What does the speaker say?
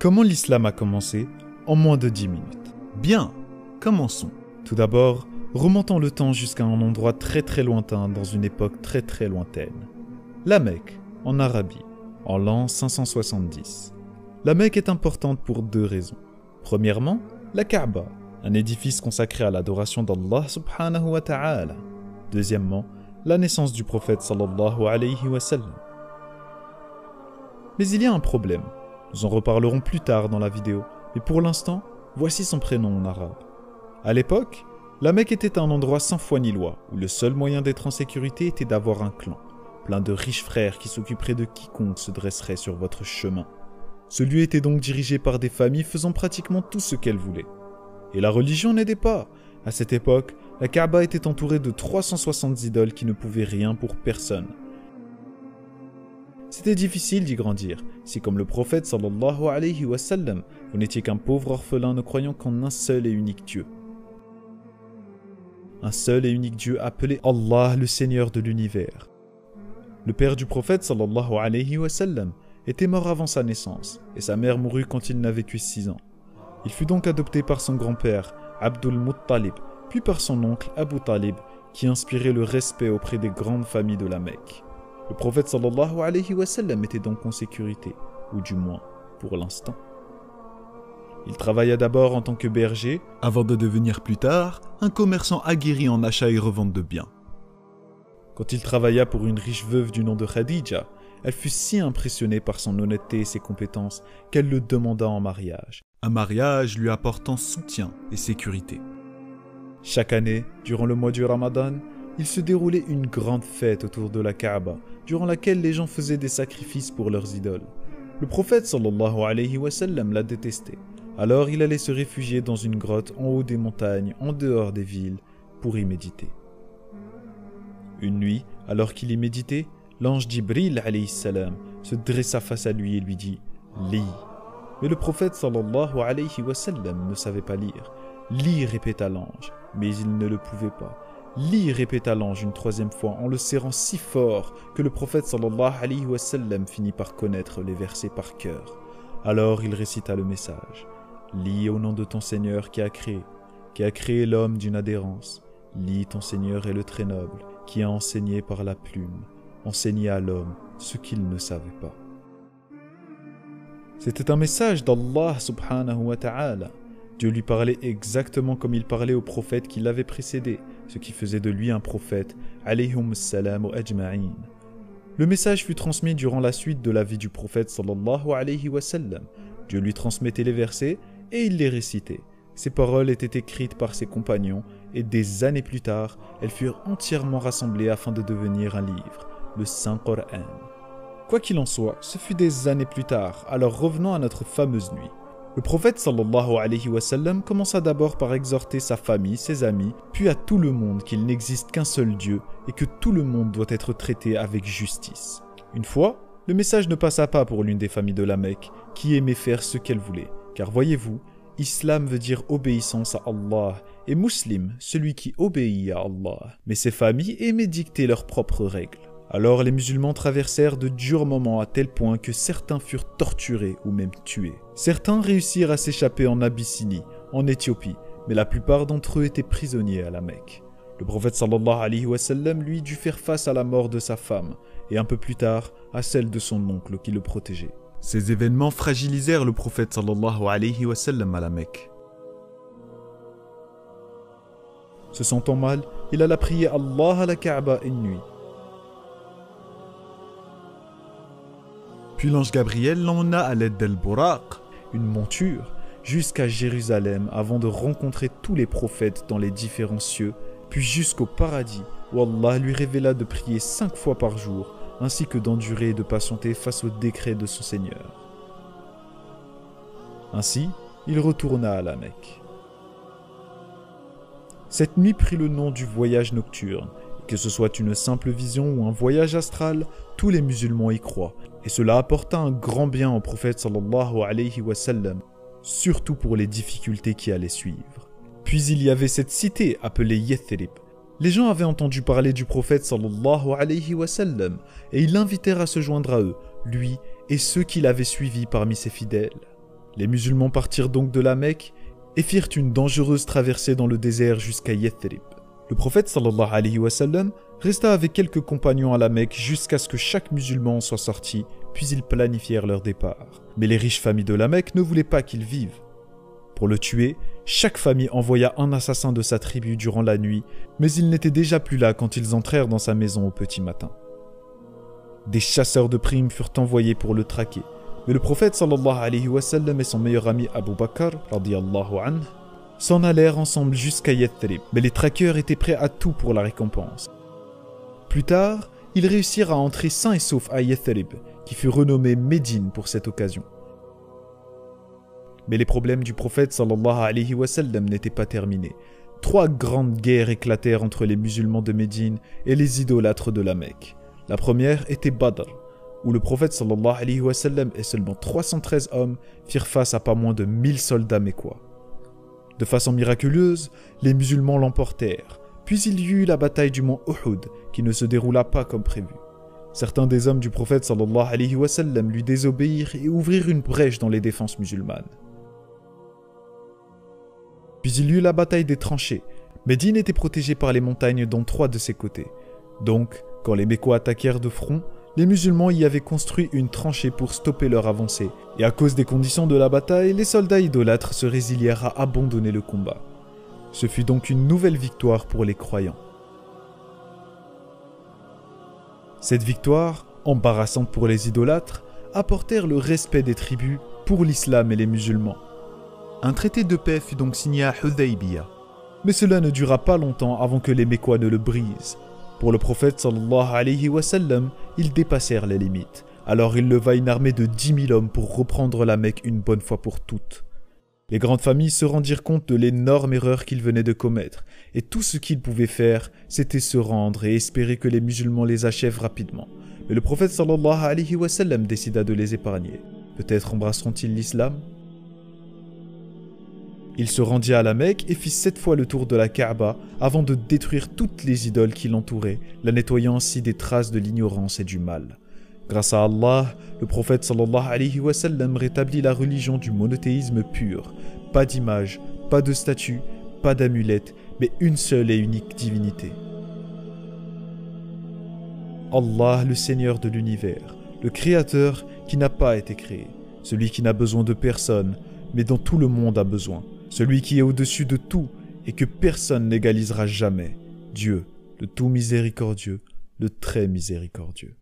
Comment l'islam a commencé en moins de 10 minutes? Bien, commençons. Tout d'abord, remontons le temps jusqu'à un endroit très lointain dans une époque très lointaine. La Mecque, en Arabie, en l'an 570. La Mecque est importante pour deux raisons. Premièrement, la Kaaba, un édifice consacré à l'adoration d'Allah subhanahu wa ta'ala. Deuxièmement, la naissance du prophète sallallahu alayhi wa sallam. Mais il y a un problème. Nous en reparlerons plus tard dans la vidéo, mais pour l'instant, voici son prénom en arabe. À l'époque, la Mecque était un endroit sans foi ni loi, où le seul moyen d'être en sécurité était d'avoir un clan, plein de riches frères qui s'occuperaient de quiconque se dresserait sur votre chemin. Ce lieu était donc dirigé par des familles faisant pratiquement tout ce qu'elles voulaient. Et la religion n'aidait pas. À cette époque, la Kaaba était entourée de 360 idoles qui ne pouvaient rien pour personne. C'était difficile d'y grandir, si comme le prophète sallallahu alayhi wa sallam, vous n'étiez qu'un pauvre orphelin ne croyant qu'en un seul et unique Dieu. Un seul et unique Dieu appelé Allah, le Seigneur de l'univers. Le père du prophète sallallahu alayhi wa sallam était mort avant sa naissance, et sa mère mourut quand il n'avait que 6 ans. Il fut donc adopté par son grand-père, Abdul Muttalib, puis par son oncle Abu Talib, qui inspirait le respect auprès des grandes familles de la Mecque. Le prophète sallallahu alayhi wa sallam était donc en sécurité, ou du moins pour l'instant. Il travailla d'abord en tant que berger, avant de devenir plus tard un commerçant aguerri en achat et revente de biens. Quand il travailla pour une riche veuve du nom de Khadija, elle fut si impressionnée par son honnêteté et ses compétences qu'elle le demanda en mariage. Un mariage lui apportant soutien et sécurité. Chaque année, durant le mois du Ramadan, il se déroulait une grande fête autour de la Kaaba, durant laquelle les gens faisaient des sacrifices pour leurs idoles. Le prophète sallallahu alayhi wa sallam la détestait. Alors il allait se réfugier dans une grotte en haut des montagnes, en dehors des villes, pour y méditer. Une nuit, alors qu'il y méditait, l'ange Jibril alayhi salam se dressa face à lui et lui dit « Lis ». Mais le prophète sallallahu alayhi wa sallam ne savait pas lire. « Lis » répéta l'ange, mais il ne le pouvait pas. « Lis » répéta l'ange une troisième fois en le serrant si fort que le prophète sallallahu alayhi wa sallam finit par connaître les versets par cœur. Alors il récita le message. « Lis au nom de ton Seigneur qui a créé l'homme d'une adhérence. Lis, ton Seigneur est le très noble, qui a enseigné par la plume, enseigné à l'homme ce qu'il ne savait pas. » C'était un message d'Allah subhanahu wa ta'ala. Dieu lui parlait exactement comme il parlait au prophète qui l'avait précédé, ce qui faisait de lui un prophète, alayhum salam ajma'in. Le message fut transmis durant la suite de la vie du prophète sallallahu alayhi wa sallam. Dieu lui transmettait les versets et il les récitait. Ces paroles étaient écrites par ses compagnons et des années plus tard, elles furent entièrement rassemblées afin de devenir un livre, le Saint-Coran. Quoi qu'il en soit, ce fut des années plus tard, alors revenons à notre fameuse nuit. Le prophète sallallahu alayhi wa sallam commença d'abord par exhorter sa famille, ses amis, puis à tout le monde qu'il n'existe qu'un seul Dieu et que tout le monde doit être traité avec justice. Une fois, le message ne passa pas pour l'une des familles de la Mecque, qui aimait faire ce qu'elle voulait, car voyez-vous, Islam veut dire obéissance à Allah, et Muslim, celui qui obéit à Allah. Mais ces familles aimaient dicter leurs propres règles. Alors les musulmans traversèrent de durs moments à tel point que certains furent torturés ou même tués. Certains réussirent à s'échapper en Abyssinie, en Éthiopie, mais la plupart d'entre eux étaient prisonniers à la Mecque. Le prophète sallallahu alayhi wa sallam, lui, dut faire face à la mort de sa femme, et un peu plus tard, à celle de son oncle qui le protégeait. Ces événements fragilisèrent le prophète sallallahu alayhi wa sallam à la Mecque. Se sentant mal, il alla prier Allah à la Kaaba une nuit. Puis l'ange Gabriel l'emmena à l'aide d'Al-Buraq, une monture, jusqu'à Jérusalem avant de rencontrer tous les prophètes dans les différents cieux, puis jusqu'au paradis où Allah lui révéla de prier 5 fois par jour, ainsi que d'endurer et de patienter face au décret de son Seigneur. Ainsi, il retourna à la Mecque. Cette nuit prit le nom du voyage nocturne. Que ce soit une simple vision ou un voyage astral, tous les musulmans y croient, et cela apporta un grand bien au prophète sallallahu alayhi wa sallam, surtout pour les difficultés qui allaient suivre. Puis il y avait cette cité appelée Yathrib. Les gens avaient entendu parler du prophète sallallahu alayhi wa sallam, et ils l'invitèrent à se joindre à eux, lui et ceux qui l'avaient suivi parmi ses fidèles. Les musulmans partirent donc de la Mecque et firent une dangereuse traversée dans le désert jusqu'à Yathrib. Le prophète sallallahu alayhi wa sallam resta avec quelques compagnons à la Mecque jusqu'à ce que chaque musulman soit sorti, puis ils planifièrent leur départ. Mais les riches familles de la Mecque ne voulaient pas qu'ils vivent. Pour le tuer, chaque famille envoya un assassin de sa tribu durant la nuit, mais il n'était déjà plus là quand ils entrèrent dans sa maison au petit matin. Des chasseurs de primes furent envoyés pour le traquer, mais le prophète sallallahu alayhi wa sallam et son meilleur ami Abu Bakr radiyallahu anhu s'en allèrent ensemble jusqu'à Yathrib, mais les traqueurs étaient prêts à tout pour la récompense. Plus tard, ils réussirent à entrer sains et saufs à Yathrib, qui fut renommé Médine pour cette occasion. Mais les problèmes du prophète sallallahu alayhi wa sallam n'étaient pas terminés. 3 grandes guerres éclatèrent entre les musulmans de Médine et les idolâtres de la Mecque. La première était Badr, où le prophète sallallahu alayhi wa sallam et seulement 313 hommes firent face à pas moins de 1000 soldats mécois. De façon miraculeuse, les musulmans l'emportèrent, puis il y eut la bataille du mont Uhud, qui ne se déroula pas comme prévu. Certains des hommes du prophète sallallahu alayhi wa sallam lui désobéirent et ouvrirent une brèche dans les défenses musulmanes. Puis il y eut la bataille des tranchées. Médine était protégée par les montagnes dont 3 de ses côtés. Donc, quand les Mécois attaquèrent de front, les musulmans y avaient construit une tranchée pour stopper leur avancée, et à cause des conditions de la bataille, les soldats idolâtres se résilièrent à abandonner le combat. Ce fut donc une nouvelle victoire pour les croyants. Cette victoire, embarrassante pour les idolâtres, apportèrent le respect des tribus pour l'islam et les musulmans. Un traité de paix fut donc signé à Hudaybiya, mais cela ne dura pas longtemps avant que les Mécois ne le brisent. Pour le prophète sallallahu alayhi wa sallam, ils dépassèrent les limites. Alors il leva une armée de 10 000 hommes pour reprendre la Mecque une bonne fois pour toutes. Les grandes familles se rendirent compte de l'énorme erreur qu'ils venaient de commettre, et tout ce qu'ils pouvaient faire, c'était se rendre et espérer que les musulmans les achèvent rapidement. Mais le prophète sallallahu alayhi wa sallam décida de les épargner. Peut-être embrasseront-ils l'islam ? Il se rendit à la Mecque et fit 7 fois le tour de la Kaaba avant de détruire toutes les idoles qui l'entouraient, la nettoyant ainsi des traces de l'ignorance et du mal. Grâce à Allah, le prophète sallallahu alayhi wa sallam rétablit la religion du monothéisme pur. Pas d'image, pas de statue, pas d'amulette, mais une seule et unique divinité. Allah, le Seigneur de l'univers, le Créateur qui n'a pas été créé, celui qui n'a besoin de personne, mais dont tout le monde a besoin. Celui qui est au-dessus de tout et que personne n'égalisera jamais. Dieu, le tout miséricordieux, le très miséricordieux.